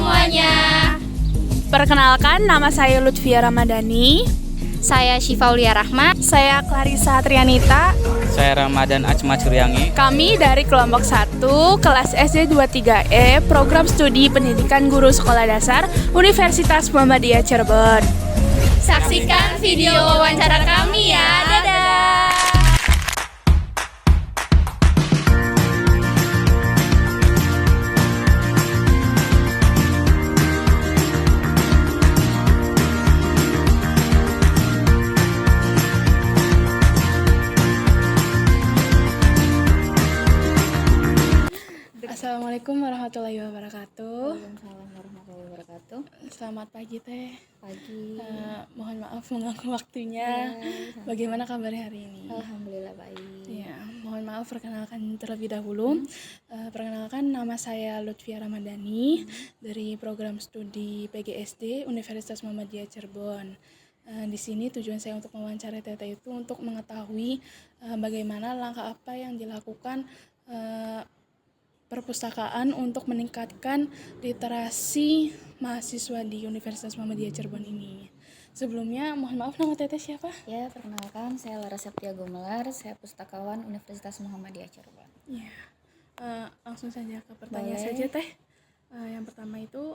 semuanya. Perkenalkan, nama saya Lutfia Ramadhani. Saya Syifaulia Rahma. Saya Clarissa Trianita. Saya Ramadan Acma Curyangi. Kami dari kelompok 1, kelas SD 23E, program studi pendidikan guru sekolah dasar Universitas Muhammadiyah Cirebon. Saksikan video wawancara kami ya. Dadah. Assalamualaikum warahmatullahi wabarakatuh. Waalaikumsalam warahmatullahi wabarakatuh. Selamat pagi Teh. Pagi. Mohon maaf mengganggu waktunya. Bagaimana kabarnya hari ini? Alhamdulillah baik. Ya, mohon maaf perkenalkan terlebih dahulu. Perkenalkan, nama saya Lutfia Ramadhani dari program studi PGSD Universitas Muhammadiyah Cirebon. Di sini tujuan saya untuk mewawancarai Teteh itu untuk mengetahui bagaimana langkah apa yang dilakukan perpustakaan untuk meningkatkan literasi mahasiswa di Universitas Muhammadiyah Cirebon ini. Sebelumnya, mohon maaf, nama Teteh siapa? Ya, perkenalkan saya Lara Septia Gumelar, saya pustakawan Universitas Muhammadiyah Cirebon. Ya, langsung saja ke pertanyaan Boleh. saja Teh. Yang pertama itu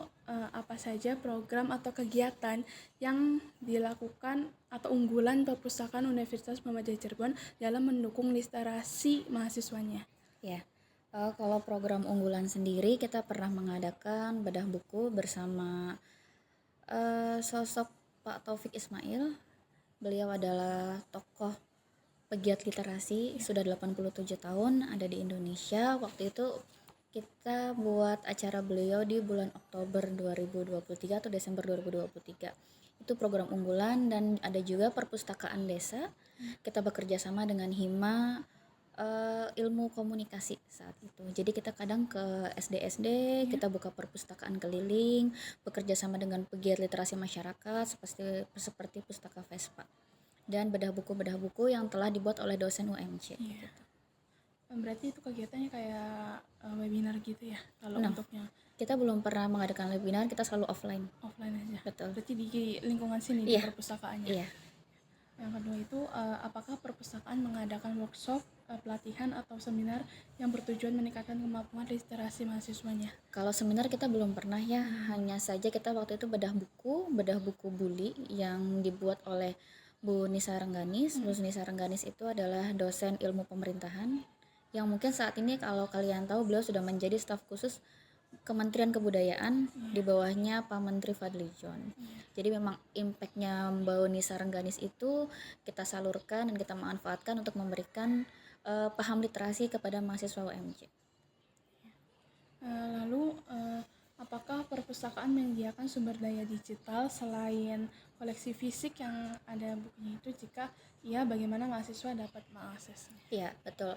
apa saja program atau kegiatan yang dilakukan atau unggulan perpustakaan Universitas Muhammadiyah Cirebon dalam mendukung literasi mahasiswanya? Ya. Kalau program unggulan sendiri kita pernah mengadakan bedah buku bersama sosok Pak Taufik Ismail. Beliau adalah tokoh pegiat literasi, sudah 87 tahun ada di Indonesia. Waktu itu kita buat acara beliau di bulan Oktober 2023 atau Desember 2023. Itu program unggulan, dan ada juga perpustakaan desa. Kita bekerja sama dengan Hima ilmu komunikasi saat itu. Jadi kita kadang ke SD-SD, kita buka perpustakaan keliling, bekerja sama dengan pegiat literasi masyarakat seperti Pustaka Vespa dan bedah buku yang telah dibuat oleh dosen UMC. Iya. Gitu. Berarti itu kegiatannya kayak webinar gitu ya kalau Nah, untuknya? kita belum pernah mengadakan webinar, kita selalu offline. Offline aja? Betul. Berarti di lingkungan sini, Iya. di perpustakaannya? Iya. Yang kedua itu, apakah perpustakaan mengadakan workshop, pelatihan atau seminar yang bertujuan meningkatkan kemampuan literasi mahasiswanya? Kalau seminar kita belum pernah ya, hanya saja kita waktu itu bedah buku Buli yang dibuat oleh Bu Nisa Rengganis. Bu Nisa Rengganis itu adalah dosen ilmu pemerintahan yang mungkin saat ini kalau kalian tahu beliau sudah menjadi staf khusus Kementerian Kebudayaan di bawahnya Pak Menteri Fadli John. Jadi memang impactnya Mbak Nisa Rengganis itu kita salurkan dan kita manfaatkan untuk memberikan paham literasi kepada mahasiswa UMC. Lalu, apakah perpustakaan menyediakan sumber daya digital selain koleksi fisik yang ada bukunya itu? Jika iya, bagaimana mahasiswa dapat mengaksesnya? Iya, betul.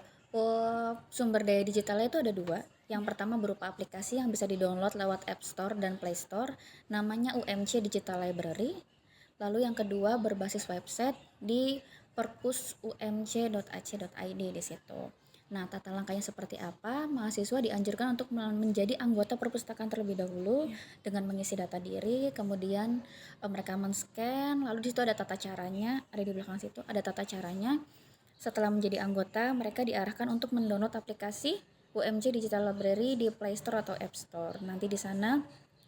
Sumber daya digitalnya itu ada dua. Yang pertama berupa aplikasi yang bisa di-download lewat App Store dan Play Store, namanya UMC Digital Library. Lalu yang kedua berbasis website di perpus.umc.ac.id di situ. Nah, tata langkahnya seperti apa? Mahasiswa dianjurkan untuk menjadi anggota perpustakaan terlebih dahulu dengan mengisi data diri, kemudian mereka men-scan, lalu di situ ada tata caranya, ada di belakang situ ada tata caranya. Setelah menjadi anggota, mereka diarahkan untuk mendownload aplikasi UMC Digital Library di Play Store atau App Store. Nanti di sana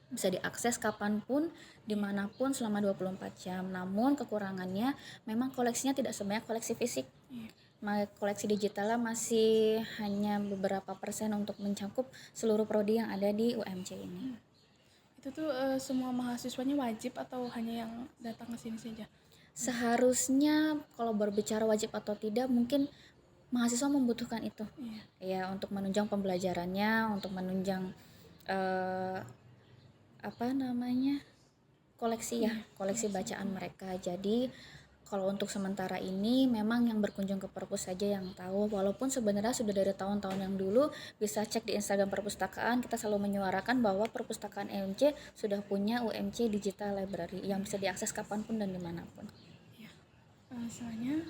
bisa diakses kapanpun, dimanapun selama 24 jam. Namun kekurangannya memang koleksinya tidak sebanyak koleksi fisik. Koleksi digitalnya masih hanya beberapa persen untuk mencakup seluruh prodi yang ada di UMC ini. Itu tuh semua mahasiswanya wajib atau hanya yang datang ke sini saja? Seharusnya kalau berbicara wajib atau tidak, mungkin mahasiswa membutuhkan itu. Ya, untuk menunjang pembelajarannya, untuk menunjang koleksi bacaan mereka. Jadi kalau untuk sementara ini memang yang berkunjung ke perpus saja yang tahu, walaupun sebenarnya sudah dari tahun-tahun yang dulu. Bisa cek di Instagram perpustakaan, kita selalu menyuarakan bahwa perpustakaan UMC sudah punya UMC Digital Library yang bisa diakses kapanpun dan dimanapun. Misalnya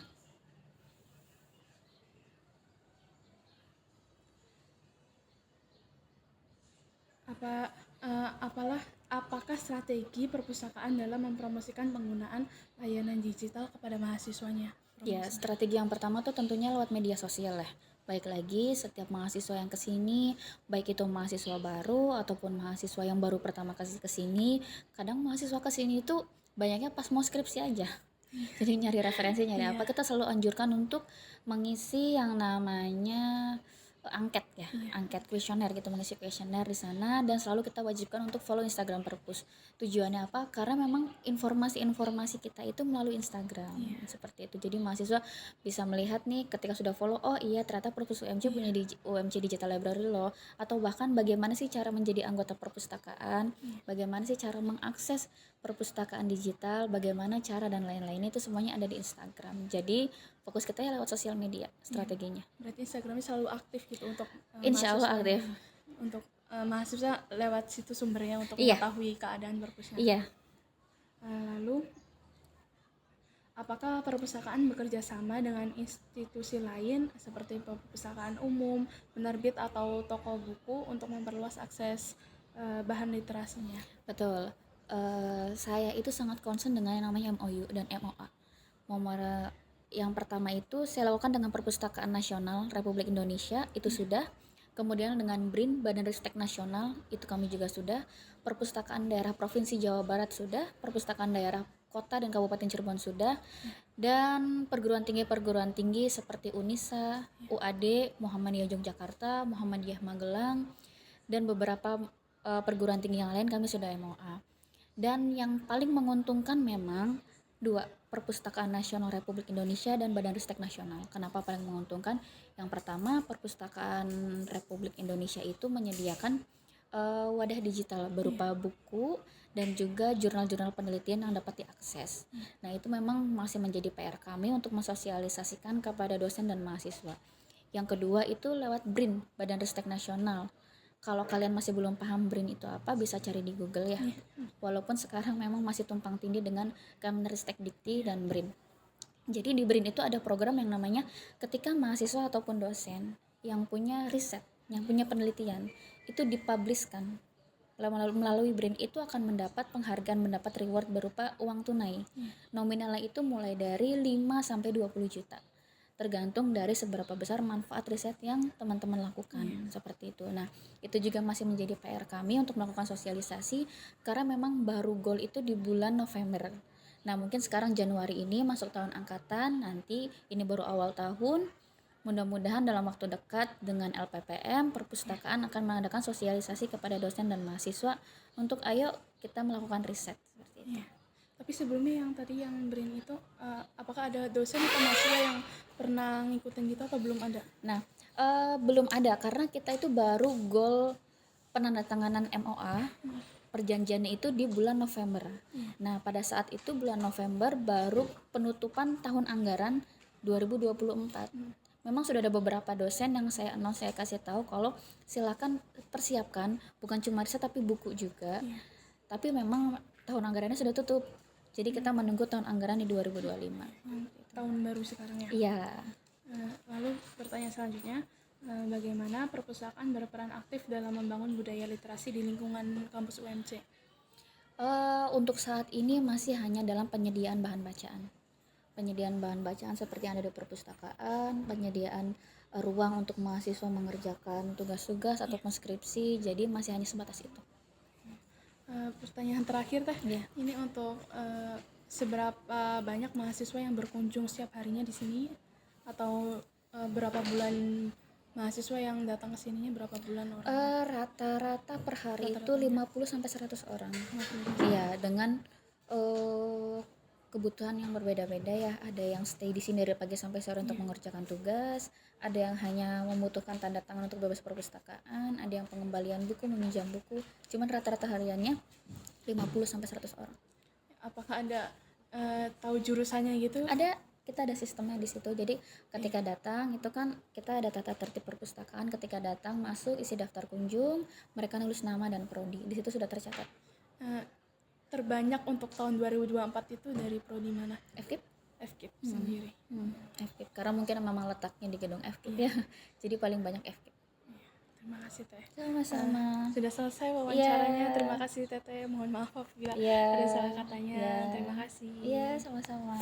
apakah strategi perpustakaan dalam mempromosikan penggunaan layanan digital kepada mahasiswanya? Ya, strategi yang pertama tuh tentunya lewat media sosial ya. Baik lagi setiap mahasiswa yang kesini, baik itu mahasiswa baru ataupun mahasiswa yang baru pertama kali kesini, kadang mahasiswa kesini itu banyaknya pas mau skripsi aja. Jadi nyari referensi, nyari apa, kita selalu anjurkan untuk mengisi yang namanya angket ya, angket kuesioner gitu, mengisi kuesioner di sana, dan selalu kita wajibkan untuk follow Instagram Perpus. Tujuannya apa? Karena memang informasi-informasi kita itu melalui Instagram, seperti itu. Jadi mahasiswa bisa melihat nih ketika sudah follow, oh iya ternyata Perpus UMC punya UMC Digital Library loh, atau bahkan bagaimana sih cara menjadi anggota perpustakaan, bagaimana sih cara mengakses perpustakaan digital, bagaimana cara dan lain-lain, itu semuanya ada di Instagram. Jadi fokus kita ya lewat sosial media strateginya. Berarti Instagramnya selalu aktif gitu untuk Insya Allah mahasiswa, aktif. untuk mahasiswa lewat situ sumbernya untuk Iya. mengetahui keadaan perpustakaan. Iya. Lalu apakah perpustakaan bekerja sama dengan institusi lain seperti perpustakaan umum, penerbit atau toko buku untuk memperluas akses bahan literasinya? Betul. Saya itu sangat concern dengan yang namanya MOU dan MOA. Yang pertama itu saya lakukan dengan Perpustakaan Nasional Republik Indonesia, itu sudah. Kemudian dengan BRIN, Badan Ristek Nasional, itu kami juga sudah. Perpustakaan Daerah Provinsi Jawa Barat sudah. Perpustakaan Daerah Kota dan Kabupaten Cirebon sudah. Dan perguruan tinggi seperti UNISA, UAD, Muhammadiyah Yogyakarta, Muhammadiyah Magelang, dan beberapa perguruan tinggi yang lain kami sudah MOA. Dan yang paling menguntungkan memang dua, Perpustakaan Nasional Republik Indonesia dan Badan Ristek Nasional. Kenapa paling menguntungkan? Yang pertama, Perpustakaan Republik Indonesia itu menyediakan wadah digital berupa buku dan juga jurnal-jurnal penelitian yang dapat diakses. Nah, itu memang masih menjadi PR kami untuk mensosialisasikan kepada dosen dan mahasiswa. Yang kedua itu lewat BRIN, Badan Ristek Nasional. Kalau kalian masih belum paham BRIN itu apa, bisa cari di Google ya. Walaupun sekarang memang masih tumpang tindih dengan Kemenristek Dikti dan BRIN. Jadi di BRIN itu ada program yang namanya ketika mahasiswa ataupun dosen yang punya riset, yang punya penelitian, itu dipublishkan melalui BRIN, itu akan mendapat penghargaan, mendapat reward berupa uang tunai. Nominalnya itu mulai dari 5-20 juta. Tergantung dari seberapa besar manfaat riset yang teman-teman lakukan, seperti itu. Nah, itu juga masih menjadi PR kami untuk melakukan sosialisasi, karena memang baru goal itu di bulan November. Nah, mungkin sekarang Januari ini masuk tahun angkatan, nanti ini baru awal tahun. Mudah-mudahan dalam waktu dekat dengan LPPM, perpustakaan akan mengadakan sosialisasi kepada dosen dan mahasiswa untuk ayo kita melakukan riset, seperti itu. Tapi sebelumnya yang tadi yang BRIN itu, apakah ada dosen atau mahasiswa yang pernah ngikutin gitu atau belum ada? Nah, belum ada karena kita itu baru goal penandatanganan MOA, perjanjiannya itu di bulan November. Nah, pada saat itu bulan November baru penutupan tahun anggaran 2024. Memang sudah ada beberapa dosen yang saya kasih tahu kalau silakan persiapkan bukan cuma riset tapi buku juga. Tapi memang tahun anggarannya sudah tutup. Jadi kita menunggu tahun anggaran di 2025. Tahun baru sekarang ya? Iya. Lalu pertanyaan selanjutnya, bagaimana perpustakaan berperan aktif dalam membangun budaya literasi di lingkungan kampus UMC? Untuk saat ini masih hanya dalam penyediaan bahan bacaan. Penyediaan bahan bacaan seperti yang ada di perpustakaan, penyediaan ruang untuk mahasiswa mengerjakan tugas-tugas ataupun skripsi, jadi masih hanya sebatas itu. Pertanyaan terakhir teh, ini untuk seberapa banyak mahasiswa yang berkunjung setiap harinya di sini, atau berapa bulan mahasiswa yang datang ke sininya, berapa bulan orang? Rata-rata per hari itu 50-100 orang. Iya, dengan kebutuhan yang berbeda-beda ya. Ada yang stay di sini dari pagi sampai sore untuk mengerjakan tugas, ada yang hanya membutuhkan tanda tangan untuk bebas perpustakaan, ada yang pengembalian buku, meminjam buku. Cuman rata-rata hariannya 50-100 orang. Apakah ada tahu jurusannya gitu? Ada, kita ada sistemnya di situ. Jadi ketika datang itu kan kita ada tata tertib perpustakaan. Ketika datang masuk isi daftar kunjung, mereka nulis nama dan prodi. Di situ sudah tercatat. Terbanyak untuk tahun 2024 itu dari prodi mana? FKIP sendiri. FKIP karena mungkin memang letaknya di gedung FKIP ya. Jadi paling banyak FKIP. Terima kasih Teh. Sama-sama. Sudah selesai wawancaranya. Iya. Terima kasih Teteh. Mohon maaf apabila Iya. ada salah katanya. Iya. Terima kasih. Iya, sama-sama.